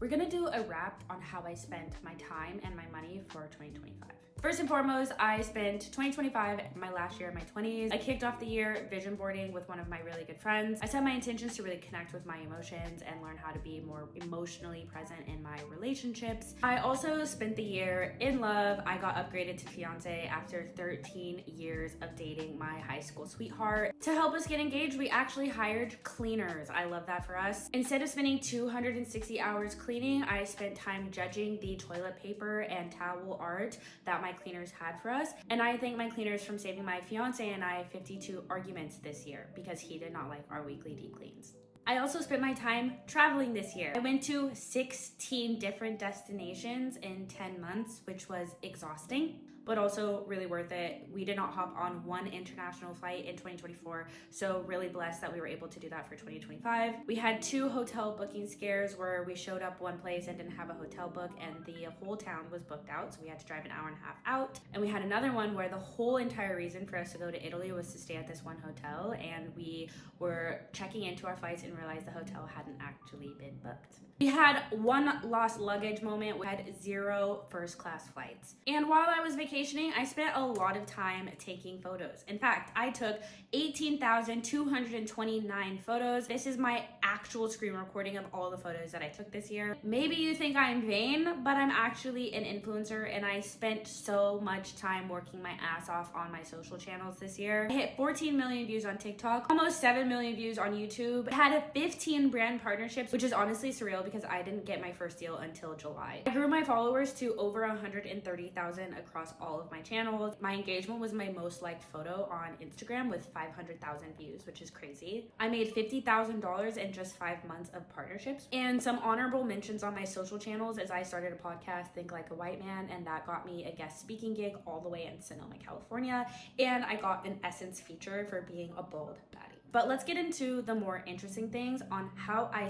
We're gonna do a wrap on how I spent my time and my money for 2025. First and foremost, I spent 2025, my last year in my 20s. I kicked off the year vision boarding with one of my really good friends. I set my intentions to really connect with my emotions and learn how to be more emotionally present in my relationships. I also spent the year in love. I got upgraded to fiance after 13 years of dating my high school sweetheart. To help us get engaged, we actually hired cleaners. I love that for us. Instead of spending 260 hours cleaning, I spent time judging the toilet paper and towel art that my cleaners had for us. And I thank my cleaners from saving my fiance and I 52 arguments this year because he did not like our weekly deep cleans. I also spent my time traveling this year. I went to 16 different destinations in 10 months, which was exhausting, but also really worth it. We did not hop on one international flight in 2024, so really blessed that we were able to do that for 2025. We had 2 hotel booking scares where we showed up one place and didn't have a hotel book and the whole town was booked out, so we had to drive an hour and a half out. And we had another one where the whole entire reason for us to go to Italy was to stay at this one hotel, and we were checking into our flights and realized the hotel hadn't actually been booked. We had one lost luggage moment. We had 0 first class flights. And while I was vacationing, I spent a lot of time taking photos. In fact, I took 18,229 photos. This is my actual screen recording of all the photos that I took this year. Maybe you think I'm vain, but I'm actually an influencer and I spent so much time working my ass off on my social channels this year. I hit 14 million views on TikTok, almost 7 million views on YouTube. I had 15 brand partnerships, which is honestly surreal because I didn't get my first deal until July. I grew my followers to over 130,000 across all of my channels. My engagement was my most liked photo on Instagram with 500,000 views, which is crazy. I made $50,000 in just 5 months of partnerships. And some honorable mentions on my social channels is I started a podcast, Think Like a White Man, and that got me a guest speaking gig all the way in Sonoma, California. And I got an Essence feature for being a bold baddie. But let's get into the more interesting things on how I